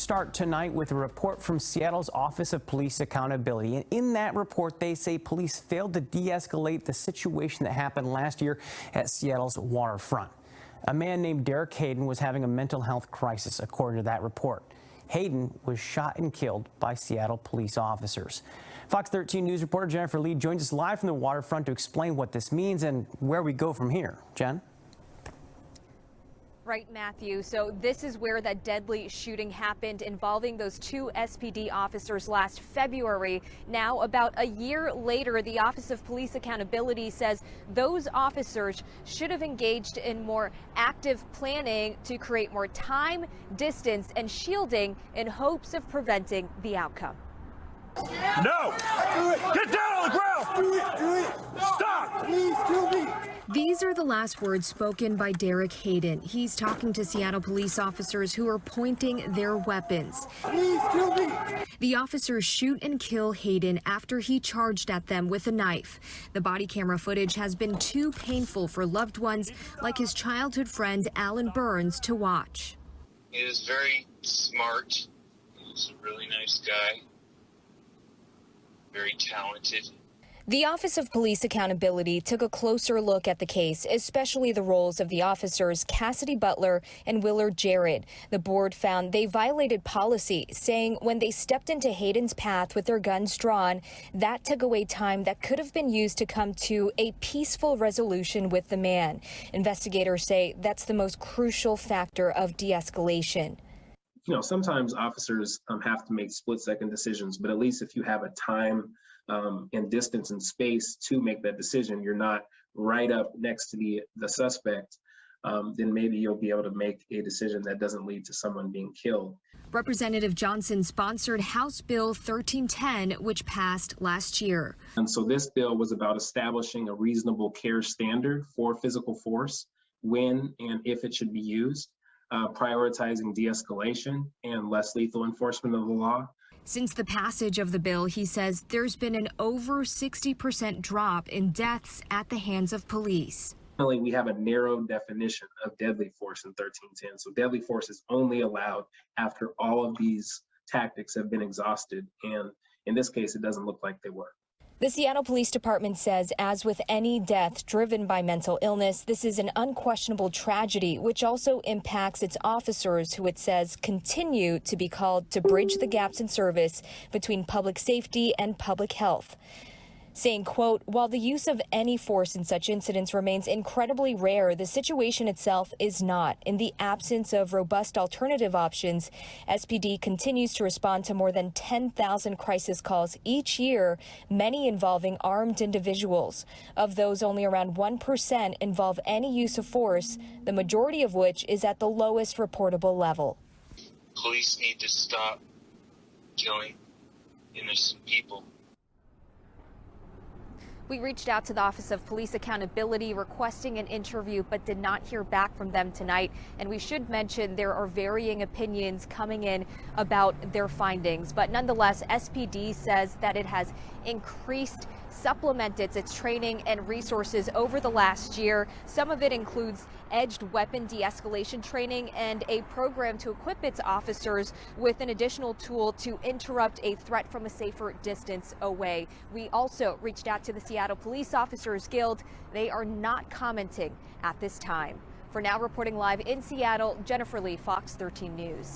start tonight with a report from Seattle's Office of Police Accountability. And in that report, they say police failed to de-escalate the situation that happened last year at Seattle's Waterfront. A man named Derek Hayden was having a mental health crisis, according to that report. Hayden was shot and killed by Seattle police officers. Fox 13 News reporter Jennifer Lee joins us live from the Waterfront to explain what this means and where we go from here. Jen? Right, Matthew. So this is where that deadly shooting happened involving those two SPD officers last February. Now, about a year later, the Office of Police Accountability says those officers should have engaged in more active planning to create more time, distance, and shielding in hopes of preventing the outcome. No! Get down on the ground! Do it! Stop! Please kill me! These are the last words spoken by Derek Hayden. He's talking to Seattle police officers who are pointing their weapons. Please kill me! The officers shoot and kill Hayden after he charged at them with a knife. The body camera footage has been too painful for loved ones like his childhood friend Alan Burns to watch. He was very smart. He was a really nice guy. Very talented. The Office of Police Accountability took a closer look at the case, especially the roles of the officers Cassidy Butler and Willard Jarrett. The board found they violated policy, saying when they stepped into Hayden's path with their guns drawn, that took away time that could have been used to come to a peaceful resolution with the man. Investigators say that's the most crucial factor of de-escalation. You know, sometimes officers have to make split-second decisions, but at least if you have a time and distance and space to make that decision, you're not right up next to the suspect, then maybe you'll be able to make a decision that doesn't lead to someone being killed. Representative Johnson sponsored House Bill 1310, which passed last year. And so this bill was about establishing a reasonable care standard for physical force when and if it should be used. Prioritizing de-escalation and less lethal enforcement of the law. Since the passage of the bill, he says there's been an over 60% drop in deaths at the hands of police. We have a narrow definition of deadly force in 1310. So deadly force is only allowed after all of these tactics have been exhausted. And in this case, it doesn't look like they were. The Seattle Police Department says, as with any death driven by mental illness, this is an unquestionable tragedy, which also impacts its officers, who it says continue to be called to bridge the gaps in service between public safety and public health. Saying, quote, while the use of any force in such incidents remains incredibly rare, the situation itself is not. In the absence of robust alternative options, SPD continues to respond to more than 10,000 crisis calls each year, many involving armed individuals. Of those, only around 1% involve any use of force, the majority of which is at the lowest reportable level. Police need to stop killing innocent people. We reached out to the Office of Police Accountability requesting an interview, but did not hear back from them tonight. And we should mention there are varying opinions coming in about their findings. But nonetheless, SPD says that it has supplemented its training and resources over the last year. Some of it includes edged weapon de-escalation training and a program to equip its officers with an additional tool to interrupt a threat from a safer distance away. We also reached out to the Seattle Police Officers Guild. They are not commenting at this time. For now, reporting live in Seattle, Jennifer Lee, Fox 13 News.